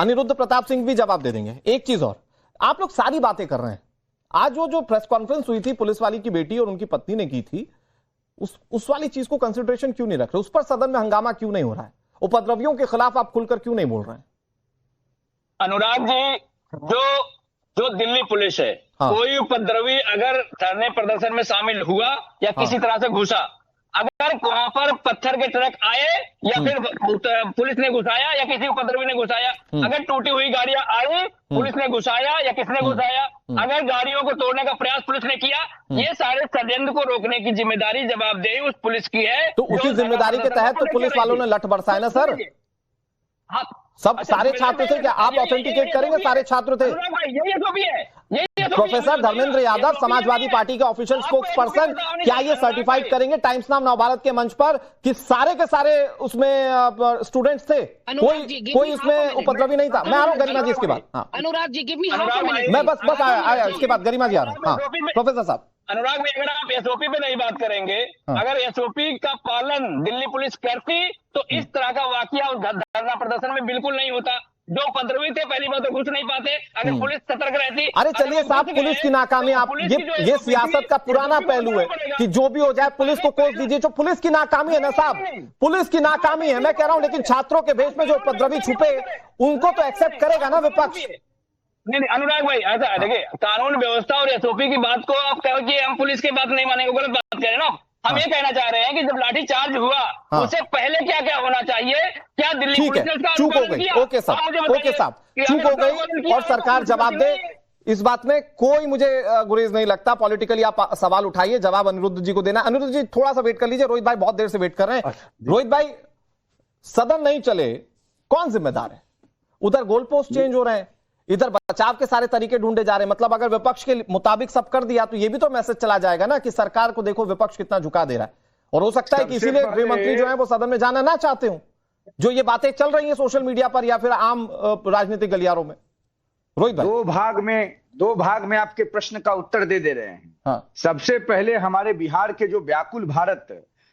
S1: अनिरुद्ध प्रताप सिंह भी जवाब दे देंगे। एक चीज और, आप लोग सारी बातें कर रहे हैं, आज वो जो प्रेस कॉन्फ्रेंस हुई थी पुलिस वाली की बेटी और उनकी पत्नी ने की थी, उस वाली चीज को कंसिडरेशन क्यों नहीं रख रहे? उस पर सदन में हंगामा क्यों नहीं हो रहा है? उपद्रवियों के खिलाफ आप खुलकर क्यों नहीं बोल रहे हैं?
S10: अनुराग जी, जो दिल्ली पुलिस है, कोई उपद्रवी अगर धरने प्रदर्शन में शामिल हुआ या किसी तरह से घुसा, अगर वहां पर पत्थर के ट्रक आए या फिर पुलिस ने घुसाया या किसी उपद्रवी ने घुसाया, अगर टूटी हुई गाड़ियां आई, पुलिस ने घुसाया या किसने घुसाया, अगर गाड़ियों को तोड़ने का प्रयास पुलिस ने किया, ये सारे षड्यंत्र को रोकने की जिम्मेदारी, जवाबदेही उस पुलिस की है।
S1: तो उसी जिम्मेदारी के तहत तो पुलिस वालों ने लठ बरसाया ना सर। सब सारे छात्र थे क्या? आप ऑथेंटिकेट करेंगे सारे छात्र थे? प्रोफेसर धर्मेंद्र यादव, समाजवादी पार्टी के ऑफिशियल स्पोक्स पर्सन, क्या ये सर्टिफाइड करेंगे टाइम्स नाउ नवभारत के मंच पर कि सारे के सारे उसमें स्टूडेंट्स थे, कोई इसमें उपद्रवी नहीं था? मैं आ रहा हूँ गरिमा जी इसके बाद।
S8: अनुराग जी,
S1: मैं बस आया इसके बाद गरिमा जी आ रहा हूँ। हाँ प्रोफेसर साहब।
S10: अनुराग भाई, अगर आप एसओपी पे नहीं बात करेंगे, अगर एसओपी का पालन दिल्ली पुलिस करती तो इस तरह का वाकया धरना प्रदर्शन में बिल्कुल नहीं होता। जो उपद्रवी थे, पहली बात तो घुस नहीं पाते अगर पुलिस सतर्क रहती।
S1: अरे चलिए साहब, पुलिस की नाकामी, आप ये सियासत का पुराना पहलू है कि जो भी हो जाए पुलिस को कोस दीजिए। जो पुलिस की नाकामी है ना साहब, पुलिस की नाकामी है, मैं कह रहा हूं, लेकिन छात्रों के भेष में जो उपद्रवी छुपे उनको तो एक्सेप्ट करेगा ना विपक्ष।
S10: नहीं अनुराग भाई, ऐसा है, देखिए, कानून व्यवस्था और एसओपी की बात को आप कहो कि हम पुलिस की बात नहीं मानेंगे, गलत बात कह रहे हैं ना। हम ये कहना चाह रहे हैं कि जब लाठी चार्ज हुआ उससे पहले क्या क्या होना चाहिए, क्या दिल्ली पुलिस ने उसका
S1: चूक हो गई? ओके साहब, चूक हो गई और सरकार जवाब दे। इस बात में कोई मुझे गुरेज नहीं लगता। पॉलिटिकली आप सवाल उठाइए, जवाब अनिरुद्ध जी को देना। अनिरुद्ध जी थोड़ा सा वेट कर लीजिए, रोहित भाई बहुत देर से वेट कर रहे हैं। रोहित भाई, सदन नहीं चले, कौन जिम्मेदार है? उधर गोल पोस्ट चेंज हो रहे हैं, इधर बचाव के सारे तरीके ढूंढे जा रहे हैं। मतलब अगर विपक्ष के मुताबिक सब कर दिया तो ये भी तो मैसेज चला जाएगा ना कि सरकार को देखो विपक्ष कितना झुका दे रहा है। और हो सकता है कि इसीलिए गृह मंत्री जो है वो सदन में जाना ना चाहते हो। जो ये बातें चल रही हैं सोशल मीडिया पर या फिर आम राजनीतिक गलियारों में? रोहित भाई,
S11: दो भाग में आपके प्रश्न का उत्तर दे रहे हैं।
S1: हाँ।
S11: सबसे पहले हमारे बिहार के जो व्याकुल भारत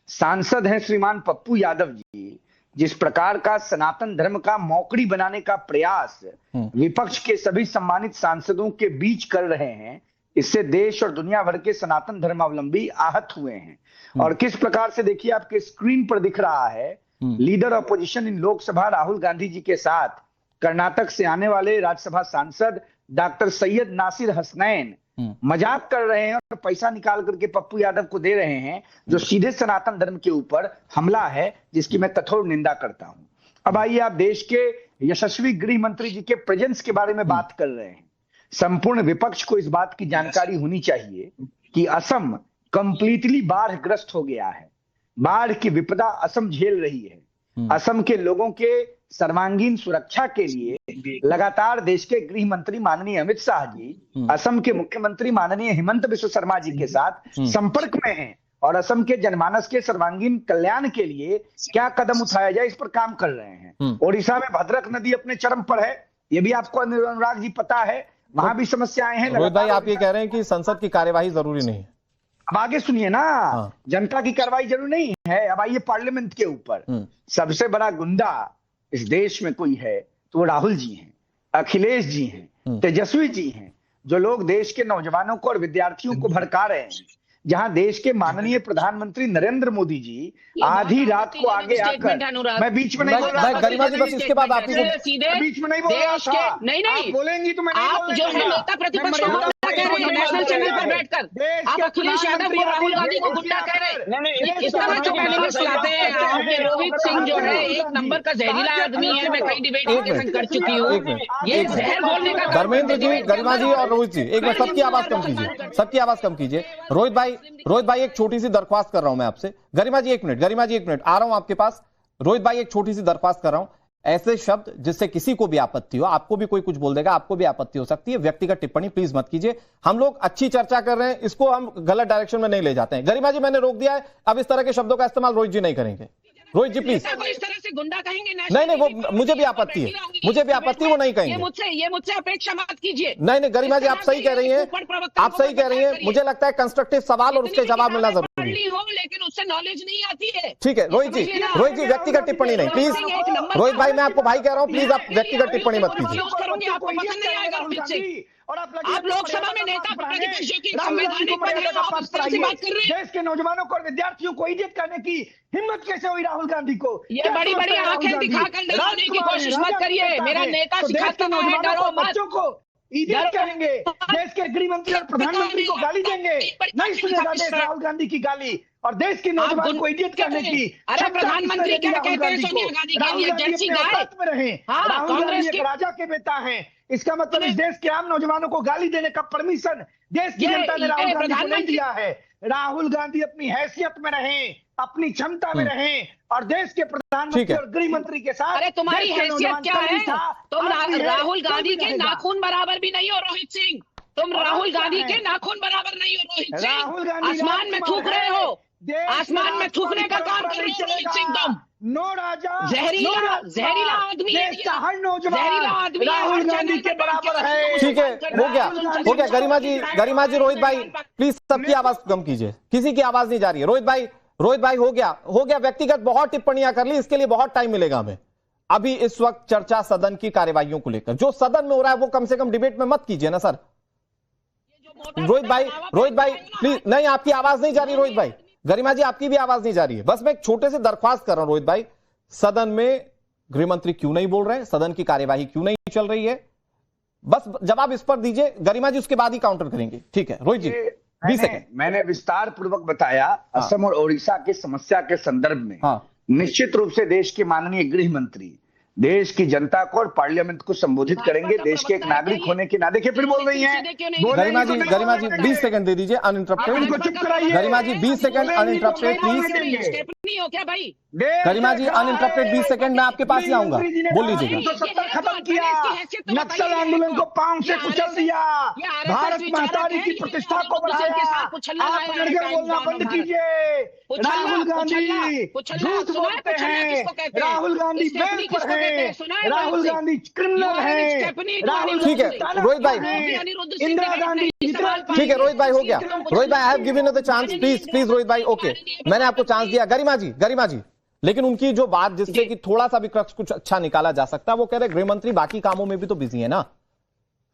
S11: सांसद हैं श्रीमान पप्पू यादव जी, जिस प्रकार का सनातन धर्म का मौकड़ी बनाने का प्रयास विपक्ष के सभी सम्मानित सांसदों के बीच कर रहे हैं, इससे देश और दुनिया भर के सनातन धर्मावलंबी आहत हुए हैं। और किस प्रकार से देखिए, आपके स्क्रीन पर दिख रहा है leader opposition in Lok Sabha Rahul Gandhi ji के साथ कर्नाटक से आने वाले राज्यसभा सांसद डॉक्टर सैयद नासिर हसनैन मजाक कर रहे हैं और पैसा निकाल करके पप्पू यादव को दे रहे हैं, जो सीधे सनातन धर्म के ऊपर हमला है, जिसकी मैं कठोर निंदा करता हूं। अब आइए, आप देश के यशस्वी गृह मंत्री जी के प्रेजेंस के बारे में बात कर रहे हैं। संपूर्ण विपक्ष को इस बात की जानकारी होनी चाहिए कि असम कंप्लीटली बाढ़ग्रस्त हो गया है। बाढ़ की विपदा असम झेल रही है। असम के लोगों के सर्वांगीण सुरक्षा के लिए लगातार देश के गृह मंत्री माननीय अमित शाह जी असम के मुख्यमंत्री माननीय हिमंत बिस्वा शर्मा जी के साथ संपर्क में हैं और असम के जनमानस के सर्वांगीण कल्याण के लिए क्या कदम उठाया जाए इस पर काम कर रहे हैं। ओडिशा में भद्रक नदी अपने चरम पर है, ये भी आपको अनुराग जी पता है, वहां भी समस्याएं हैं।
S1: रोहित भाई, आप ये कह रहे हैं कि संसद की कार्यवाही जरूरी नहीं है।
S11: अब आगे सुनिए ना, जनता की कार्रवाई जरूरी नहीं है। अब आइए पार्लियामेंट के ऊपर। सबसे बड़ा गुंडा इस देश में कोई है तो वो राहुल जी हैं, अखिलेश जी हैं, तेजस्वी जी हैं, जो लोग देश के नौजवानों को और विद्यार्थियों को भड़का रहे हैं। जहां देश के माननीय प्रधानमंत्री नरेंद्र मोदी जी आधी रात को आगे आकर, मैं बीच में नहीं बोल रहा था,
S1: गरिमा जी बस इसके बाद आप ही
S11: बीच में नहीं बोल रहा था,
S8: नहीं
S11: बोलेंगी तो मैं
S8: आप जो है नेता प्रतिपक्ष को गुंडा कह रहे हैं नेशनल चैनल पर बैठकर। आप अखिलेश यादव को राहुल गांधी को गुंडा कह रहे हैं। इस तरह जो पॉलिटिक्स लाते हैं आपके रोहित सिंह जो है एक नंबर का जहरीला आदमी है। मैं कई डिबेट के संग कर चुकी हूँ। ये जहर बोलने का
S1: धर्मेंद्र जी, गरिमा जी और रोहित जी, एक बार सबकी आवाज कम कीजिए, सबकी आवाज कम कीजिए। रोहित भाई एक छोटी सी दरख्वास्त कर रहा हूं मैं आपसे। गरिमा जी एक मिनट, आ रहा हूं आपके पास। रोहित भाई एक छोटी सी दरख्वास्त कर रहा हूं, ऐसे शब्द जिससे किसी को भी आपत्ति हो, आपको भी कोई कुछ बोल देगा, आपको भी आपत्ति हो सकती है, व्यक्तिगत टिप्पणी प्लीज मत कीजिए। हम लोग अच्छी चर्चा कर रहे हैं, इसको हम गलत डायरेक्शन में नहीं ले जाते हैं। गरिमा जी मैंने रोक दिया है, अब इस तरह के शब्दों का इस्तेमाल रोहित जी नहीं करेंगे। रोहित जी प्लीज।
S8: इस तरह से गुंडा कहेंगे
S1: नहीं, वो मुझे भी आपत्ति है, वो नहीं कहेंगे।
S8: ये मुझसे अपेक्षा मत कीजिए।
S1: नहीं, गरिमा जी आप सही कह रही हैं, आप सही कह रही हैं। मुझे लगता है कंस्ट्रक्टिव सवाल और उसके जवाब मिलना जरूरी है,
S8: लेकिन उससे नॉलेज नहीं आती है।
S1: ठीक है रोहित जी व्यक्तिगत टिप्पणी नहीं प्लीज। रोहित भाई मैं आपको भाई कह रहा हूं, प्लीज आप व्यक्तिगत टिप्पणी मत कीजिए।
S8: आपको पसंद नहीं आएगा रोहित सिंह। और आप लोकसभा में नेता प्रतिपक्ष जो कि संवैधानिक पद है, आप इस तरह से बात कर रहे हैं।
S11: देश के नौजवानों को और विद्यार्थियों को इज्जत करने की हिम्मत कैसे हुई राहुल गांधी को?
S8: ये बड़ी बड़ी आंखें दिखाकर डराने की कोशिश मत करिए। मेरा नेता सिखाता है, डरो मत।
S11: बच्चों को इज्जत करेंगे, देश के गृह मंत्री और प्रधानमंत्री को गाली देंगे, नहीं सुनेगा देश राहुल गांधी की गाली। और देश के नौजवान को इज्जत करने की,
S8: अरे प्रधानमंत्री क्या कहते हैं सोनिया गांधी के लिए जर्सी गाय
S11: में रहे। राहुल गांधी एक राजा के बेटा है, इसका मतलब इस देश के आम नौजवानों को गाली देने का परमिशन देश की जनता ने राहुल गांधी को नहीं दिया है। राहुल गांधी अपनी हैसियत में रहें, अपनी क्षमता में रहें और देश के प्रधानमंत्री और गृह मंत्री के साथ।
S8: अरे तुम्हारी हैसियत क्या है? तुम राहुल गांधी के नाखून बराबर भी नहीं हो रोहित सिंह। तुम राहुल गांधी के नाखून बराबर नहीं हो रोहित सिंह। आसमान में थूक रहे हो, आसमान में थूकने का काम कर रहे हो रोहित सिंह। तुम
S11: नो राजा,
S8: जहरीला आदमी है,
S11: हर नौजवान
S8: जहरीला आदमी
S11: राहुल गांधी के बराबर है।
S1: ठीक है, हो गया गरिमा जी रोहित भाई प्लीज सबकी आवाज कम कीजिए, किसी की आवाज नहीं जा रही है। रोहित भाई हो गया व्यक्तिगत बहुत टिप्पणियां कर ली, इसके लिए बहुत टाइम मिलेगा हमें। अभी इस वक्त चर्चा सदन की कार्यवाहियों को लेकर, जो सदन में हो रहा है वो कम से कम डिबेट में मत कीजिए ना सर। रोहित भाई प्लीज, नहीं आपकी आवाज नहीं जा रही रोहित भाई। गरिमा जी आपकी भी आवाज नहीं जा रही है। बस मैं एक छोटे से दरख्वास्त कर रहा हूं रोहित भाई, सदन में गृह मंत्री क्यों नहीं बोल रहे हैं, सदन की कार्यवाही क्यों नहीं चल रही है, बस जवाब इस पर दीजिए। गरिमा जी उसके बाद ही काउंटर करेंगे। ठीक है रोहित जी 20 सेकंड।
S11: मैंने विस्तार पूर्वक बताया असम और ओडिशा की समस्या के संदर्भ में। निश्चित रूप से देश के माननीय गृह मंत्री देश की जनता को और पार्लियामेंट को संबोधित करेंगे, देश के एक नागरिक होने के नाते। फिर बोल रही हैं
S1: गरिमा जी 20 सेकंड दे दीजिए uninterrupted. Garima ji 20 second uninterrupted please. Garima ji uninterrupted 20 second, मैं आपके पास ही आऊंगा, बोल लीजिएगा।
S11: खत्म किया, नक्सल आंदोलन को पांव से कुचल दिया, भारत माता की प्रतिष्ठा को बढ़ाया,
S8: उछलना
S11: आप लड़के बोलना बंद कीजिए। राहुल गांधी झूठ बोलते हैं, राहुल गांधी बेल पर हैं, राहुल गांधी क्रिमिनल हैं, राहुल
S1: ठीक है रोहित भाई,
S11: इंदिरा गांधी।
S1: ठीक है रोहित भाई, हो गया रोहित भाई, I have given you the chance, please Rohit भाई, ओके मैंने आपको चांस दिया। गरिमा जी, लेकिन उनकी जो बात जिससे कि थोड़ा सा भी कुछ अच्छा निकाला जा सकता है, वो कह रहे गृह मंत्री बाकी कामों में भी तो बिजी है ना,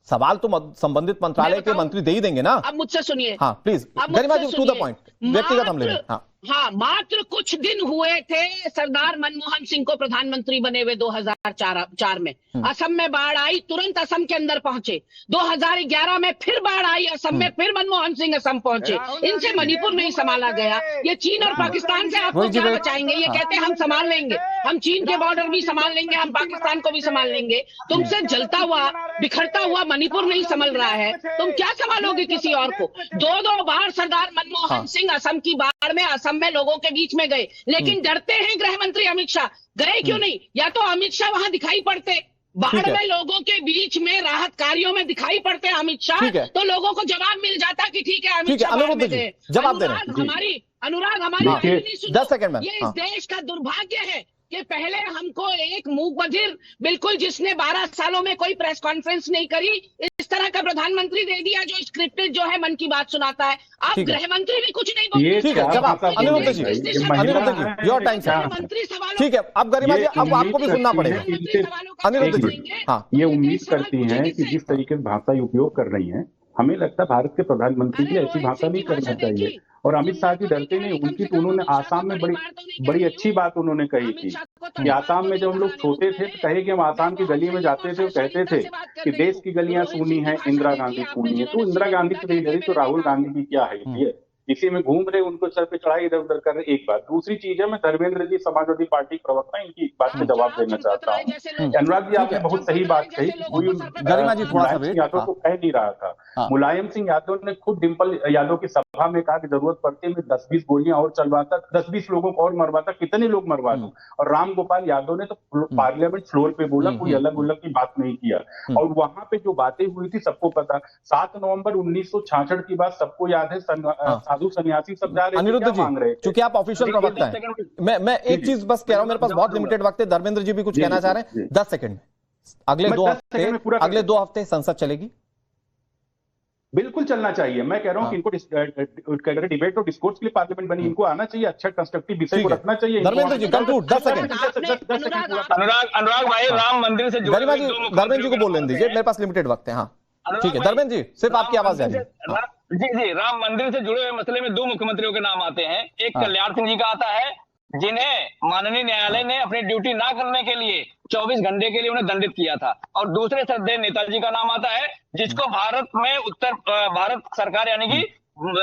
S1: सवाल तो संबंधित मंत्रालय के मंत्री दे ही देंगे ना।
S8: अब मुझसे सुनिए,
S1: हाँ please Garima ji, to the point, व्यक्तिगत हम ले रहे हैं।
S8: हाँ, मात्र कुछ दिन हुए थे सरदार मनमोहन सिंह को प्रधानमंत्री बने हुए 2004 में। असम में बाढ़ आई, तुरंत असम के अंदर पहुंचे। 2011 में फिर बाढ़ आई असम में, फिर मनमोहन सिंह असम पहुंचे। इनसे मणिपुर नहीं संभाला गया। ये चीन और पाकिस्तान से आपको क्या बचाएंगे? ये कहते हैं हम संभाल लेंगे, हम चीन के बॉर्डर भी संभाल लेंगे, हम पाकिस्तान को भी संभाल लेंगे। तुमसे जलता हुआ बिखरता हुआ मणिपुर नहीं संभल रहा है, तुम क्या संभालोगे किसी और को? 2 बार सरदार मनमोहन सिंह असम की बाढ़ में असम में लोगों के बीच में गए, लेकिन डरते हैं गृह मंत्री अमित शाह। गए क्यों नहीं? या तो अमित शाह वहां दिखाई पड़ते, बाढ़ में लोगों के बीच में राहत कार्यों में दिखाई पड़ते हैं अमित शाह, तो लोगों को जवाब मिल जाता कि ठीक है अमित शाह बाढ़ में गए।
S1: जवाब दे रहे हैं।
S8: अनुराग हमारी
S1: 10 सेकंड में,
S8: ये इस देश का दुर्भाग्य है कि पहले हमको एक मूक बधिर, बिल्कुल जिसने 12 सालों में कोई प्रेस कॉन्फ्रेंस नहीं करी, इस तरह का प्रधानमंत्री दे दिया जो स्क्रिप्टेड जो है मन की बात सुनाता है। आप गृह मंत्री भी कुछ नहीं बोलते।
S1: ठीक है, जवाब अनिरुद्ध जी, योर टाइम
S8: मंत्री सवालों।
S1: ठीक है, अब गरिमा जी, अब आपको भी सुनना पड़ेगा। अनिरुद्ध जी, हाँ,
S9: ये उम्मीद करती हैं कि जिस तरीके से भाषा उपयोग कर रही हैं, हमें लगता है भारत के प्रधानमंत्री की ऐसी भाषा नहीं करना चाहिए। और अमित शाह जी डरते नहीं, उनकी तो उन्होंने आसाम में बड़ी अच्छी बात उन्होंने कही थी कि आसाम में जब हम लोग छोटे थे तो कहे कि हम आसाम की गली में जाते थे, कहते थे कि देश की गलियां सूनी हैं, इंदिरा गांधी सूनी है। तो इंदिरा गांधी तो नहीं डरी, तो राहुल गांधी की क्या है? इसी में घूम रहे, उनको सर पे चढ़ाई इधर उधर कर रहे। एक बात, दूसरी चीज है, मैं धर्मेंद्र जी समाजवादी पार्टी प्रवक्ता, इनकी एक बात में जवाब देना चाहता हूँ। अनुराग जी, आपने बहुत सही बात कही।
S1: गरिमा जी थोड़ा सा
S9: यादव को कह नहीं रहा था। मुलायम सिंह यादव ने खुद डिंपल यादव की सभा में कहा कि जरूरत पड़ती है मैं 10-20 गोलियां और चलवाता, 10-20 लोगों को और मरवाता, कितने लोग मरवा दूं। और राम गोपाल यादव ने तो पार्लियामेंट फ्लोर पे बोला, कोई अलग उलग की बात नहीं किया। और वहां पे जो बातें हुई थी सबको पता। 7 नवंबर 1966 की बात सबको याद है। साधु सन्यासी सब
S1: अनिरुद्ध जी, चूंकि आप ऑफिशियल प्रवक्ता हैं, मैं एक चीज बस कह रहा हूं, मेरे पास बहुत लिमिटेड वक्त है। धर्मेंद्र जी भी कुछ कहना चाह रहे हैं, 10 सेकंड। अगले 2 हफ्ते संसद चलेगी?
S9: बिल्कुल चलना चाहिए। मैं कह रहा हूं कि इनको डिबेट और डिस्कोर्स के लिए पार्लियामेंट बनी, इनको आना चाहिए, अच्छा कंस्ट्रक्टिव विषय को रखना चाहिए।
S1: Dharmendra ji conclude, 10 second.
S10: अनुराग भाई, राम मंदिर से
S1: गरिमा जी, धर्मेंद्र जी को बोलने दीजिए, मेरे पास लिमिटेड वक्त है। हाँ ठीक है धर्मेंद्र जी, सिर्फ आपकी आवाज जा रही है।
S10: जी, राम मंदिर से जुड़े हुए मसले में 2 मुख्यमंत्रियों के नाम आते हैं। एक कल्याण सिंह जी का आता है, जिन्हें माननीय न्यायालय ने अपनी ड्यूटी ना करने के लिए 24 घंटे के लिए उन्हें दंडित किया था। और दूसरे श्रद्धेय नेताजी का नाम आता है, जिसको भारत में उत्तर भारत सरकार यानी कि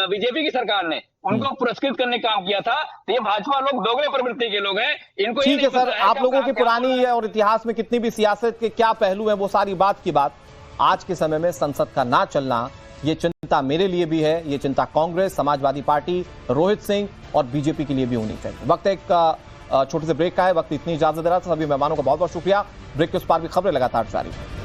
S10: बीजेपी की सरकार ने उनको पुरस्कृत करने का काम किया था। तो ये भाजपा लोग दोगले प्रवृत्ति के लोग हैं, इनको
S1: ठीक है सर, आप लोगों की पुरानी है और इतिहास में कितनी भी सियासत के क्या पहलू है, वो सारी बात की बात। आज के समय में संसद का ना चलना, ये चिंता मेरे लिए भी है, ये चिंता कांग्रेस, समाजवादी पार्टी, रोहित सिंह और बीजेपी के लिए भी होनी चाहिए। वक्त एक छोटे से ब्रेक का है, वक्त इतनी इजाजत दे रहा था। सभी मेहमानों का बहुत बहुत शुक्रिया। ब्रेक के उस पार भी खबरें लगातार जारी है।